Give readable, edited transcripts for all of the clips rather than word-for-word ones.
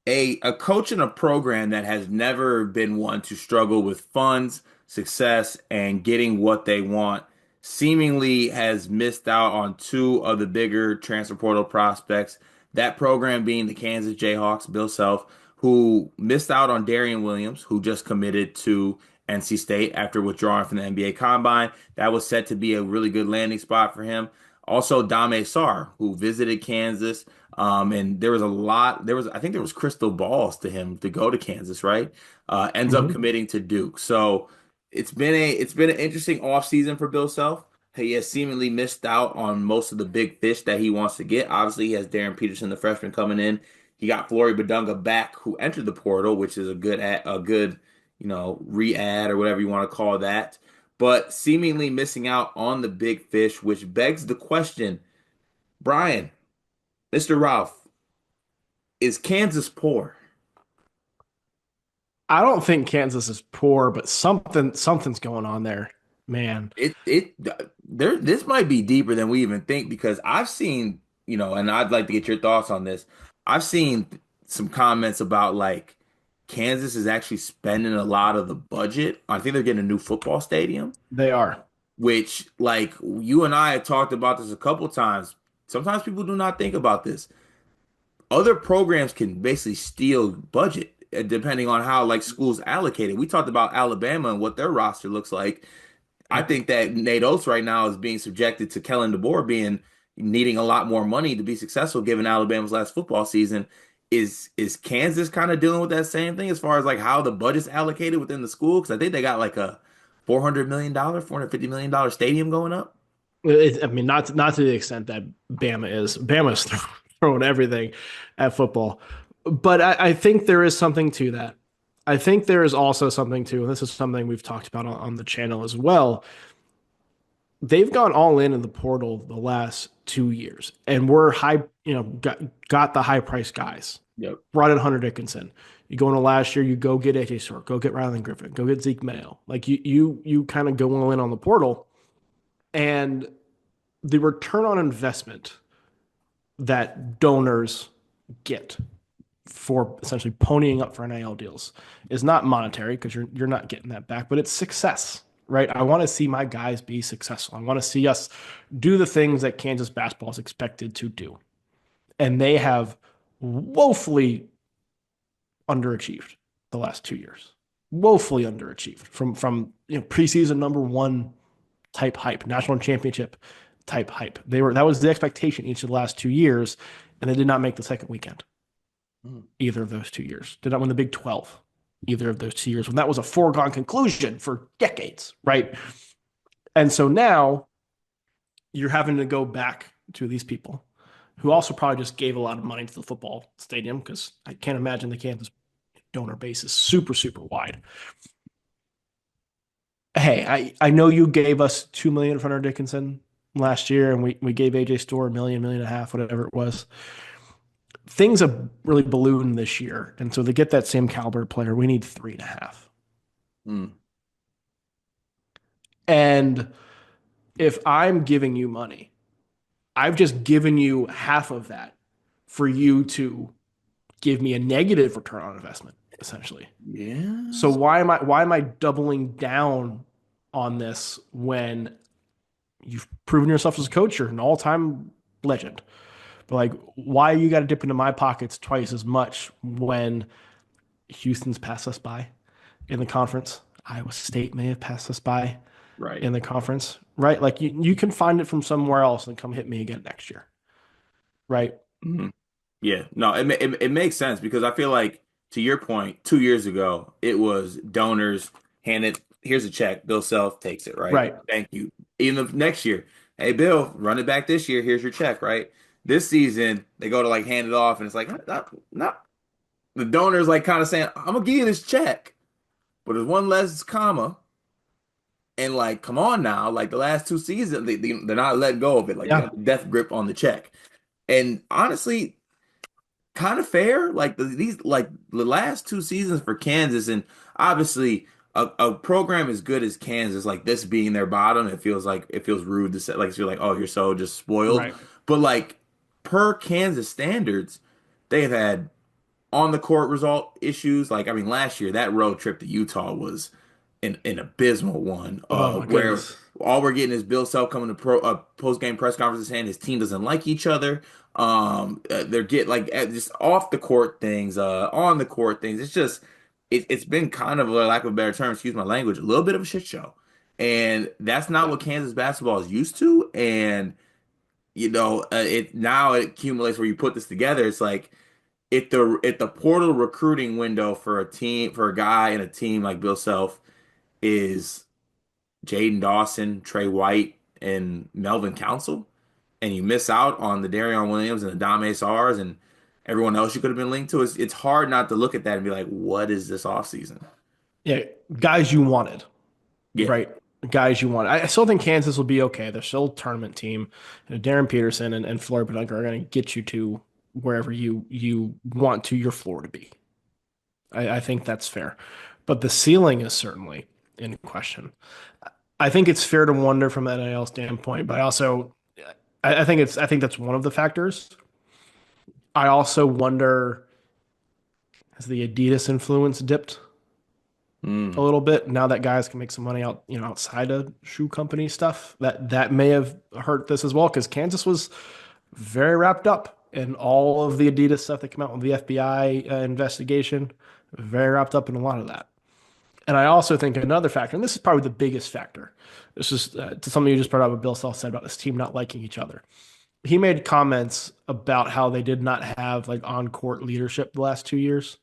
a coach in a program that has never been one to struggle with funds, success, and getting what they want seemingly has missed out on two of the bigger transfer portal prospects. That program being the Kansas Jayhawks, Bill Self, who missed out on Darrion Williams, who just committed to NC State after withdrawing from the NBA Combine. That was set to be a really good landing spot for him. Also, Dame Sarr, who visited Kansas. And there was a lot, I think there was crystal balls to him to go to Kansas, right? Ends up Mhm. committing to Duke. So it's been an interesting offseason for Bill Self. He has seemingly missed out on most of the big fish that he wants to get. Obviously, he has Darren Peterson, the freshman, coming in. He got Flory Badunga back, who entered the portal, which is a good, re-add or whatever you want to call that. But seemingly missing out on the big fish, which begs the question, Brian, Mr. Ralph, is Kansas poor? I don't think Kansas is poor, but something's going on there, man. It there this might be deeper than we even think because I've seen, and I'd like to get your thoughts on this. I've seen some comments about like Kansas is actually spending a lot of the budget. I think they're getting a new football stadium, They are. which like you and I have talked about this a couple times. Sometimes people do not think about this. Other programs can basically steal budget depending on how like schools allocate it. We talked about Alabama and what their roster looks like. I Yep. think that Nate Oates right now is being subjected to Kellen DeBoer being needing a lot more money to be successful given Alabama's last football season. Is Kansas kind of dealing with that same thing as far as like how the budget's allocated within the school? Because I think they got like a $400 million, $450 million stadium going up. I mean, not to the extent that Bama is. Bama's throwing everything at football, but I think there is something to that. I think there is also something to, and this is something we've talked about on the channel as well. They've gone all in the portal the last 2 years, and we're high, got the high price guys. Yep. Brought in Hunter Dickinson. You go into last year, you go get AJ Sarr, go get Rylan Griffin, go get Zeke Mayo. Like you kind of go all in on the portal, and the return on investment that donors get for essentially ponying up for NIL deals is not monetary because you're not getting that back, but it's success, right? I want to see my guys be successful. I want to see us do the things that Kansas basketball is expected to do, and they have woefully underachieved the last 2 years. Woefully underachieved from preseason number one type hype, national championship type hype. That was the expectation each of the last 2 years, and they did not make the second weekend Mm. either of those 2 years. Did not win the Big 12 either of those 2 years when that was a foregone conclusion for decades, right? And so now you're having to go back to these people who also probably just gave a lot of money to the football stadium because I can't imagine the Kansas donor base is super, super wide. Hey, I know you gave us 2 million for Hunter Dickinson last year, and we gave AJ Store a million, million and a half, whatever it was. Things have really ballooned this year, and so to get that same caliber player, we need 3.5. Mm. And if I'm giving you money, I've just given you half of that for you to give me a negative return on investment, essentially. So Yes. why am I doubling down on this when you've proven yourself as a coach? You're an all-time legend. But like, why you got to dip into my pockets twice as much when Houston's passed us by in the conference? Iowa State may have passed us by Right. in the conference, right? Like you can find it from somewhere else and come hit me again next year, right? Mhm. Yeah, no, it makes sense because I feel like to your point, 2 years ago, it was donors handed, here's a check, Bill Self takes it, right? Right. Thank you. Even the next year, hey Bill, run it back this year, here's your check, right? This season, they go to like hand it off, and it's like, not the donor's like kind of saying, I'm gonna give you this check, but there's one less comma, and like, come on now, like the last two seasons, they're not letting go of it, like they got Yeah. the death grip on the check. And honestly, kind of fair. Like these, like the last two seasons for Kansas, and obviously a program as good as Kansas, like this being their bottom, it feels rude to say, like you're like, oh, you're so just spoiled. Right. But like per Kansas standards, they've had on the court result issues. Like, I mean, last year that road trip to Utah was an abysmal one, Oh my where goodness. all we're getting is Bill Self coming to post game press conferences saying his team doesn't like each other. They're get like just off the court things, on the court things. It's just it's been kind of a lack of a better term, excuse my language, a little bit of a shit show, and that's not Yeah. what Kansas basketball is used to. And it now it accumulates where you put this together. It's like if the portal recruiting window for a team for a guy and a team like Bill Self is Jaden Dawson, Trey White, and Melvin Council, and you miss out on the Darrion Williams and the Dame Sars and everyone else you could have been linked to, it's hard not to look at that and be like, what is this offseason? Yeah. Guys you wanted, Yeah, right? Guys you wanted. I still think Kansas will be okay. They're still a tournament team. Darren Peterson and Flory Bedunker are going to get you to wherever you want to your floor to be. I think that's fair. But the ceiling is certainly in question. I think it's fair to wonder from an NIL standpoint, but I think that's one of the factors. I also wonder, has the Adidas influence dipped a mm, little bit now that guys can make some money outside of shoe company stuff? That may have hurt this as well because Kansas was very wrapped up in all of the Adidas stuff that came out with the FBI investigation. Very wrapped up in a lot of that. And I also think another factor, and this is probably the biggest factor, this is to something you just brought up, what Bill Self said about this team not liking each other. He made comments about how they did not have like on court leadership the last 2 years.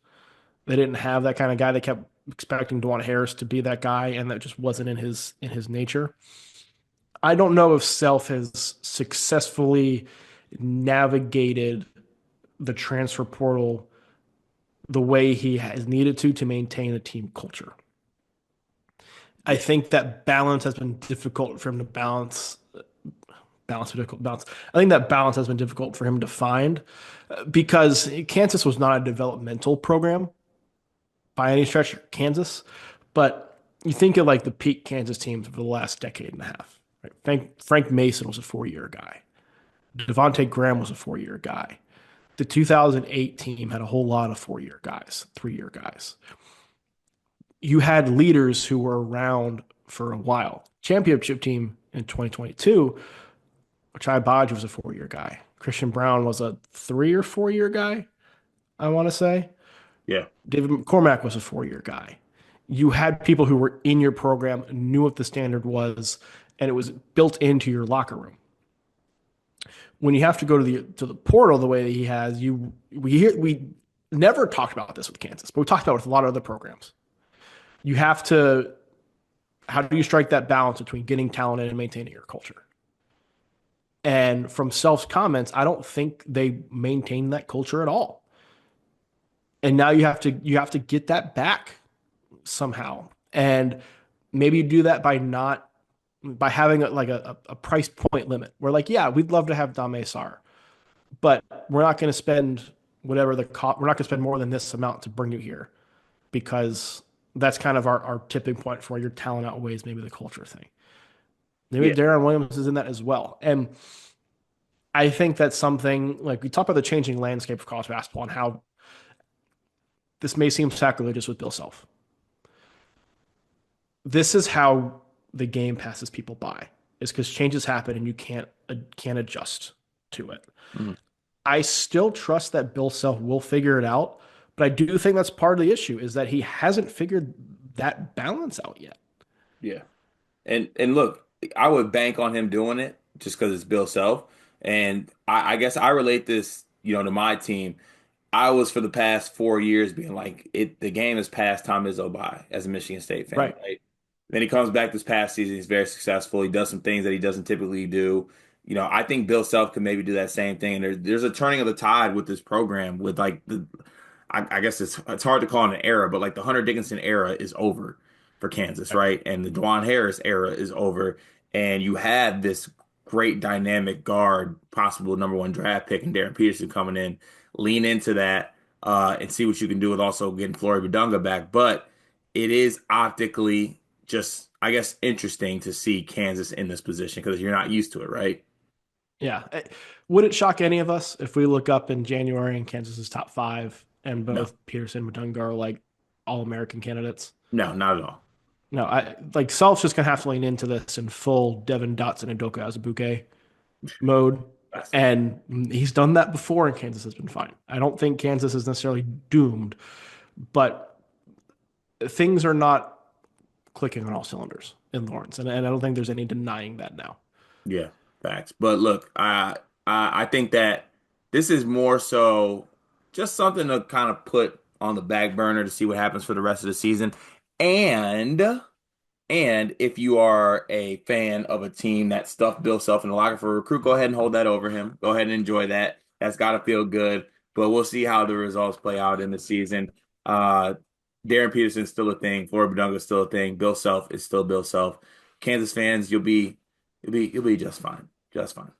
They didn't have that kind of guy. They kept expecting Dwan Harris to be that guy, and that just wasn't in his nature. I don't know if Self has successfully navigated the transfer portal the way he has needed to maintain a team culture. I yeah, think that balance has been difficult for him to balance. I think that balance has been difficult for him to find because Kansas was not a developmental program by any stretch, Kansas, but you think of like the peak Kansas teams for the last decade and a half. Right? Frank Mason was a 4 year guy. Devontae Graham was a 4 year guy. The 2008 team had a whole lot of 4 year guys, 3 year guys. You had leaders who were around for a while. Championship team in 2022, Chai Bodge was a 4 year guy. Christian Brown was a 3 or 4 year guy, I want to say. yeah, David McCormack was a 4 year guy. You had people who were in your program, knew what the standard was, and it was built into your locker room. When you have to go to the portal the way that he has, we never talked about this with Kansas, but we talked about it with a lot of other programs. You have to How do you strike that balance between getting talented and maintaining your culture? And from Self's comments, I don't think they maintain that culture at all. And now you have to get that back somehow. And maybe you do that by having like a price point limit. We're like, yeah, we'd love to have Dame Sarr, but we're not going to spend whatever the cost. We're not going to spend more than this amount to bring you here because that's kind of our tipping point for your talent outweighs maybe the culture thing. Maybe yeah, Darren Williams is in that as well. And I think that's something like we talk about the changing landscape of college basketball and how this may seem sacrilegious with Bill Self. This is how the game passes people by, is because changes happen and you can't adjust to it. mm, I still trust that Bill Self will figure it out, but I do think that's part of the issue is that he hasn't figured that balance out yet. yeah. And look, I would bank on him doing it just because it's Bill Self. And I guess I relate this, to my team. I was for the past 4 years being like, the game has passed Tom Izzo by as a Michigan State fan, Right. right? Then he comes back this past season. He's very successful. He does some things that he doesn't typically do. I think Bill Self could maybe do that same thing. And there's a turning of the tide with this program with like I guess it's hard to call it an era, but like the Hunter Dickinson era is over for Kansas, Right. right? And the Dwan Harris era is over. And you have this great dynamic guard, possible number one draft pick, and Darren Peterson coming in. Lean into that and see what you can do with also getting Flory Badunga back. But it is optically just, I guess, interesting to see Kansas in this position because you're not used to it, right? Yeah. Would it shock any of us if we look up in January and Kansas is top five? and No, both Peterson and Madunga are like all American candidates. no, not at all. No, I like Self's just gonna have to lean into this in full Devin Dotson and Doka as a bouquet mode. That's And he's done that before, and Kansas has been fine. I don't think Kansas is necessarily doomed, but things are not clicking on all cylinders in Lawrence, and I don't think there's any denying that now. yeah, facts. But look, I think that this is more so just something to kind of put on the back burner to see what happens for the rest of the season. And And if you are a fan of a team that stuffed Bill Self in the locker for a recruit, go ahead and hold that over him. Go ahead and enjoy that. That's got to feel good. But we'll see how the results play out in the season. Uh, Darren Peterson's still a thing. Florida Badunga's still a thing. Bill Self is still Bill Self. Kansas fans, you'll be just fine. Just fine.